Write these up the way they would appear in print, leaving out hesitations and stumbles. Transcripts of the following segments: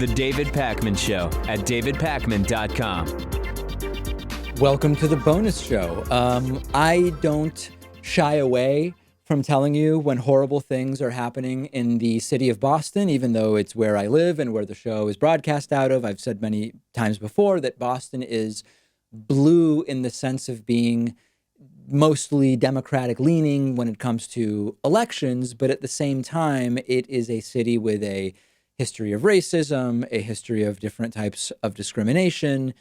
The David Pakman Show at davidpakman.com. Welcome to the bonus show. I don't shy away from telling you when horrible things are happening in the city of Boston, even though it's where I live and where the show is broadcast out of. I've said many times before that Boston is blue in the sense of being mostly Democratic leaning when it comes to elections, but at the same time, it is a city with a history of racism, a history of different types of discrimination,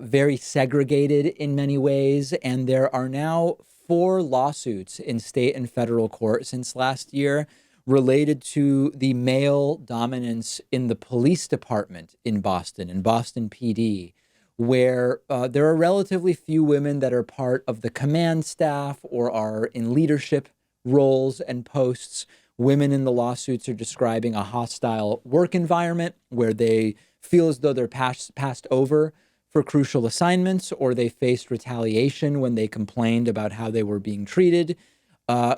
very segregated in many ways. And there are now 4 lawsuits in state and federal court since last year related to the male dominance in the police department in Boston PD, where there are relatively few women that are part of the command staff or are in leadership roles and posts. Women in the lawsuits are describing a hostile work environment where they feel as though they're passed over for crucial assignments, or they faced retaliation when they complained about how they were being treated.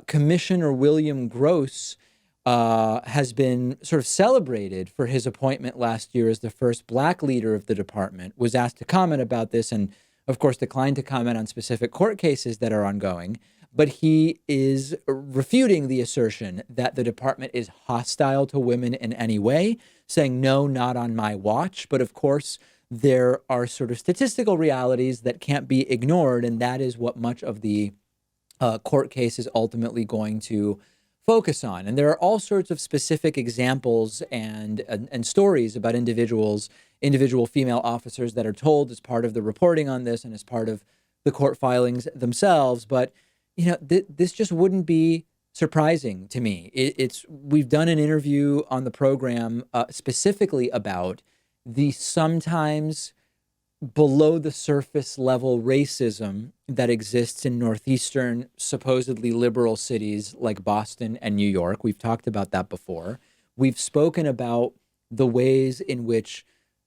Commissioner William Gross has been sort of celebrated for his appointment last year as the first Black leader of the department, was asked to comment about this and, of course, declined to comment on specific court cases that are ongoing. But he is refuting the assertion that the department is hostile to women in any way, saying, no, not on my watch. But of course, there are sort of statistical realities that can't be ignored. And that is what much of the court case is ultimately going to focus on. And there are all sorts of specific examples and stories about individual female officers that are told as part of the reporting on this and as part of the court filings themselves. But, you know, this just wouldn't be surprising to me. We've done an interview on the program specifically about the sometimes below the surface level racism that exists in northeastern, supposedly liberal cities like Boston and New York. We've talked about that before. We've spoken about the ways in which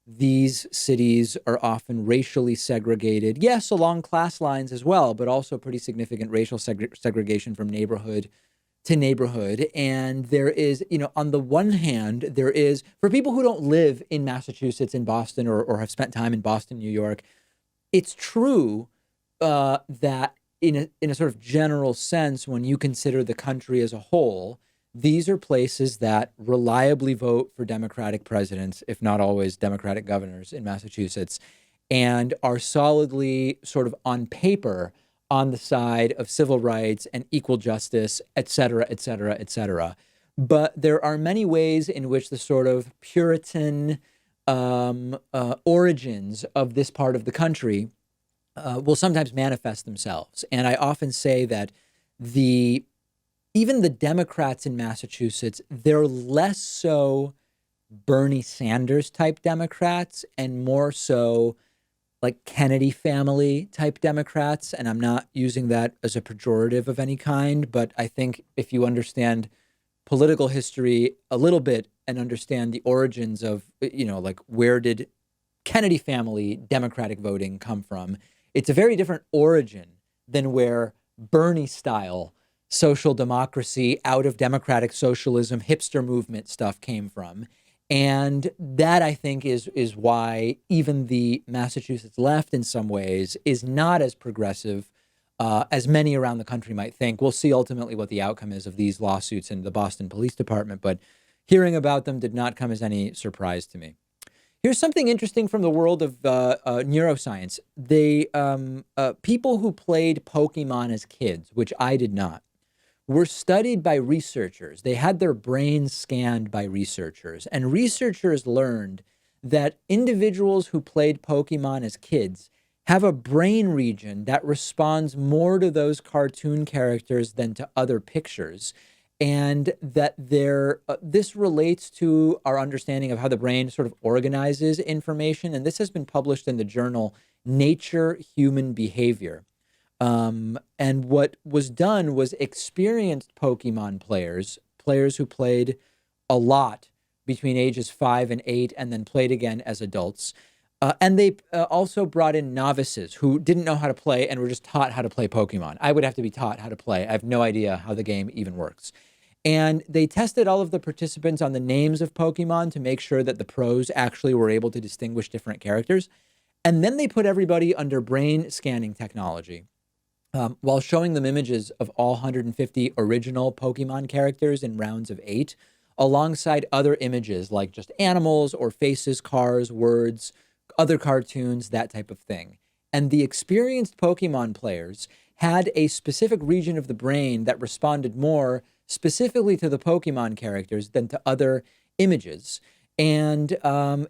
these cities are often racially segregated. Yes, along class lines as well, but also pretty significant racial segregation from neighborhood to neighborhood. And there is, you know, on the one hand, there is, for people who don't live in Massachusetts, in Boston, or have spent time in Boston, New York, it's true that in a sort of general sense, when you consider the country as a whole, these are places that reliably vote for Democratic presidents, if not always Democratic governors in Massachusetts, and are solidly sort of on paper on the side of civil rights and equal justice, et cetera, et cetera, et cetera. But there are many ways in which the sort of Puritan origins of this part of the country will sometimes manifest themselves. And I often say that even the Democrats in Massachusetts, they're less so Bernie Sanders type Democrats and more so like Kennedy family type Democrats. And I'm not using that as a pejorative of any kind, but I think if you understand political history a little bit and understand the origins of, you know, like where did Kennedy family Democratic voting come from, it's a very different origin than where Bernie style social democracy out of democratic socialism, hipster movement stuff came from. And that, I think, is why even the Massachusetts left in some ways is not as progressive as many around the country might think. We'll see ultimately what the outcome is of these lawsuits in the Boston Police Department, but hearing about them did not come as any surprise to me. Here's something interesting from the world of neuroscience. People who played Pokemon as kids, which I did not, were studied by researchers. They had their brains scanned by researchers, and researchers learned that individuals who played Pokemon as kids have a brain region that responds more to those cartoon characters than to other pictures, and that this relates to our understanding of how the brain sort of organizes information. And this has been published in the journal Nature Human Behavior. And what was done was experienced Pokemon players who played a lot between ages 5 and 8 and then played again as adults. And they also brought in novices who didn't know how to play and were just taught how to play Pokemon. I would have to be taught how to play. I have no idea how the game even works. And they tested all of the participants on the names of Pokemon to make sure that the pros actually were able to distinguish different characters. And then they put everybody under brain scanning technology while showing them images of all 150 original Pokemon characters in rounds of 8, alongside other images like just animals or faces, cars, words, other cartoons, that type of thing. And the experienced Pokemon players had a specific region of the brain that responded more specifically to the Pokemon characters than to other images. And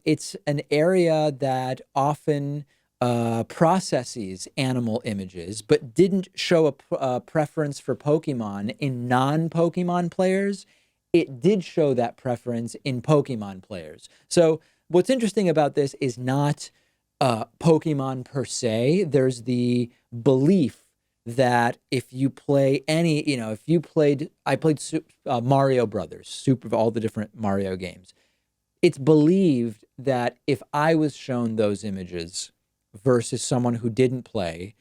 it's an area that often processes animal images, but didn't show a preference for Pokemon in non-Pokemon players. It did show that preference in Pokemon players. So what's interesting about this is not Pokemon per se. There's the belief that if you play any, if you played, I played Mario Brothers, Super, all the different Mario games. It's believed that if I was shown those images versus someone who didn't play,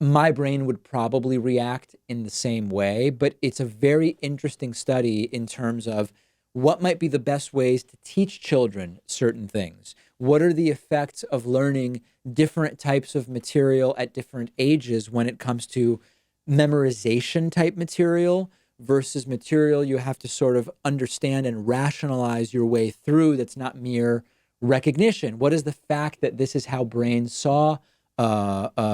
my brain would probably react in the same way. But it's a very interesting study in terms of what might be the best ways to teach children certain things. What are the effects of learning different types of material at different ages when it comes to memorization type material versus material you have to sort of understand and rationalize your way through that's not mere recognition? What is the fact that this is how brains saw the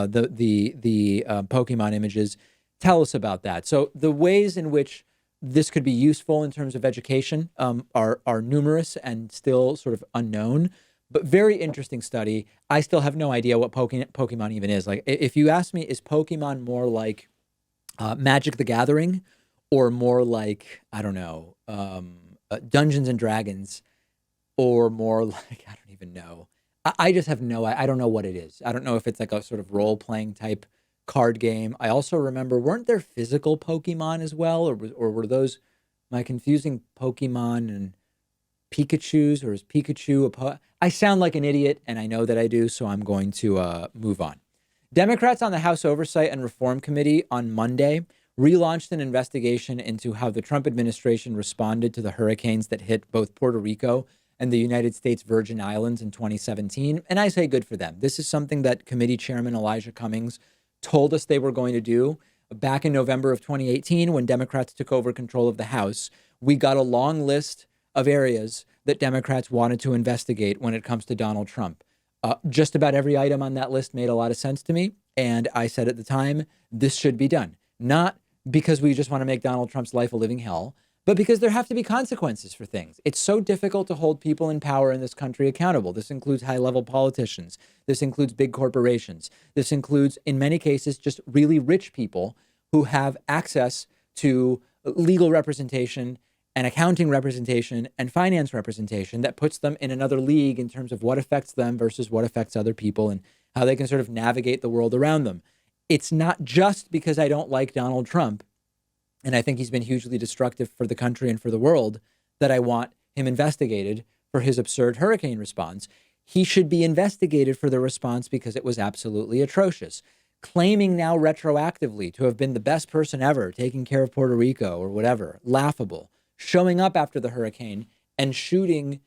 Pokemon images? Tell us about that. So the ways in which this could be useful in terms of education are numerous and still sort of unknown, but very interesting study. I still have no idea what Pokemon even is. Like, if you ask me, is Pokemon more like Magic the Gathering, or more like, I don't know, Dungeons and Dragons, or more like, I don't even know. I just have I don't know what it is. I don't know if it's like a sort of role-playing type card game. I also remember, weren't there physical Pokemon as well? Or were those, am I confusing Pokemon and Pikachus, or is Pikachu I sound like an idiot, and I know that I do, so I'm going to move on. Democrats on the House Oversight and Reform Committee on Monday relaunched an investigation into how the Trump administration responded to the hurricanes that hit both Puerto Rico and the United States Virgin Islands in 2017. And I say good for them. This is something that Committee Chairman Elijah Cummings told us they were going to do back in November of 2018 when Democrats took over control of the House. We got a long list of areas that Democrats wanted to investigate when it comes to Donald Trump. Just about every item on that list made a lot of sense to me. And I said at the time, this should be done. Not because we just want to make Donald Trump's life a living hell, but because there have to be consequences for things. It's so difficult to hold people in power in this country accountable. This includes high-level politicians. This includes big corporations. This includes, in many cases, just really rich people who have access to legal representation and accounting representation and finance representation that puts them in another league in terms of what affects them versus what affects other people and how they can sort of navigate the world around them. It's not just because I don't like Donald Trump, and I think he's been hugely destructive for the country and for the world, that I want him investigated for his absurd hurricane response. He should be investigated for the response because it was absolutely atrocious. Claiming now retroactively to have been the best person ever taking care of Puerto Rico or whatever, laughable. Showing up after the hurricane and shooting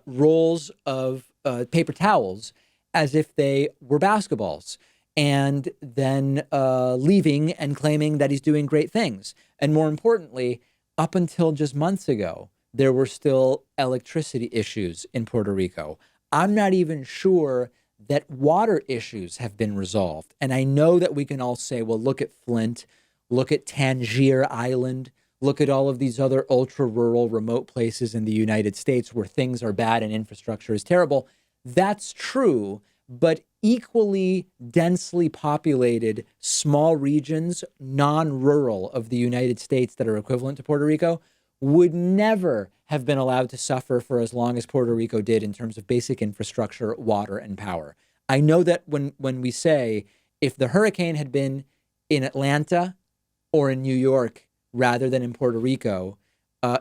rolls of paper towels as if they were basketballs, and then leaving and claiming that he's doing great things. And more importantly, up until just months ago, there were still electricity issues in Puerto Rico. I'm not even sure that water issues have been resolved. And I know that we can all say, well, look at Flint, look at Tangier Island, look at all of these other ultra-rural remote places in the United States where things are bad and infrastructure is terrible. That's true, but equally densely populated small regions, non-rural of the United States that are equivalent to Puerto Rico, would never have been allowed to suffer for as long as Puerto Rico did in terms of basic infrastructure, water, and power. I know that when we say, if the hurricane had been in Atlanta or in New York rather than in Puerto Rico,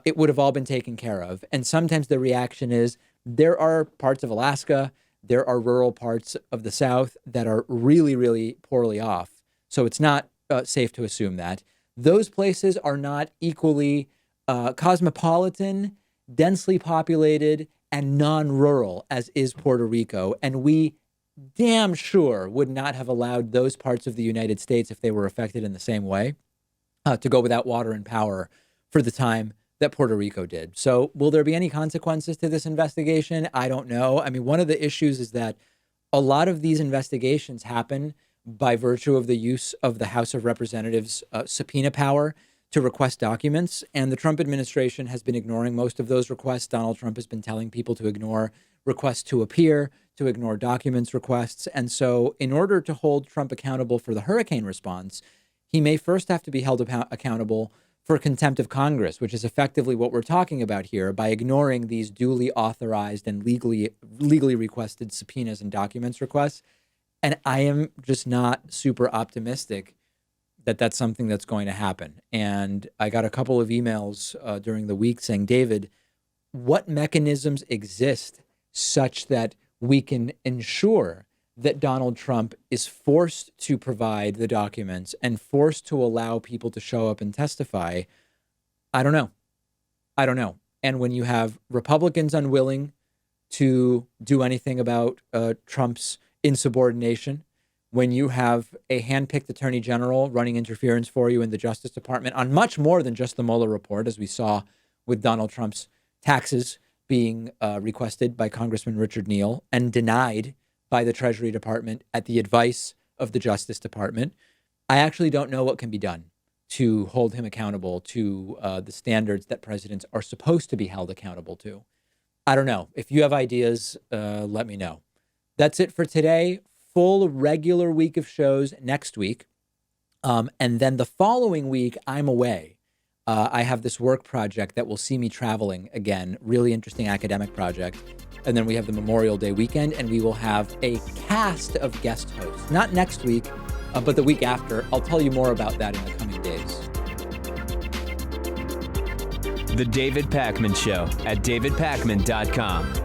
it would have all been taken care of. And sometimes the reaction is, there are parts of Alaska, there are rural parts of the South that are really, really poorly off. So it's not safe to assume that. Those places are not equally cosmopolitan, densely populated, and non-rural as is Puerto Rico. And we damn sure would not have allowed those parts of the United States, if they were affected in the same way, to go without water and power for the time that Puerto Rico did. So will there be any consequences to this investigation? I don't know. I mean, one of the issues is that a lot of these investigations happen by virtue of the use of the House of Representatives subpoena power to request documents. And the Trump administration has been ignoring most of those requests. Donald Trump has been telling people to ignore requests to appear, to ignore documents requests. And so in order to hold Trump accountable for the hurricane response, he may first have to be held accountable for contempt of Congress, which is effectively what we're talking about here, by ignoring these duly authorized and legally requested subpoenas and documents requests. And I am just not super optimistic that that's something that's going to happen. And I got a couple of emails during the week saying, David, what mechanisms exist such that we can ensure that Donald Trump is forced to provide the documents and forced to allow people to show up and testify? I don't know. And when you have Republicans unwilling to do anything about Trump's insubordination, when you have a handpicked attorney general running interference for you in the Justice Department on much more than just the Mueller report, as we saw with Donald Trump's taxes being requested by Congressman Richard Neal and denied by the Treasury Department at the advice of the Justice Department, I actually don't know what can be done to hold him accountable to the standards that presidents are supposed to be held accountable to. I don't know. If you have ideas, let me know. That's it for today. Full regular week of shows next week. And then the following week, I'm away. I have this work project that will see me traveling again, really interesting academic project. And then we have the Memorial Day weekend, and we will have a cast of guest hosts. Not next week, but the week after. I'll tell you more about that in the coming days. The David Pakman Show at davidpakman.com.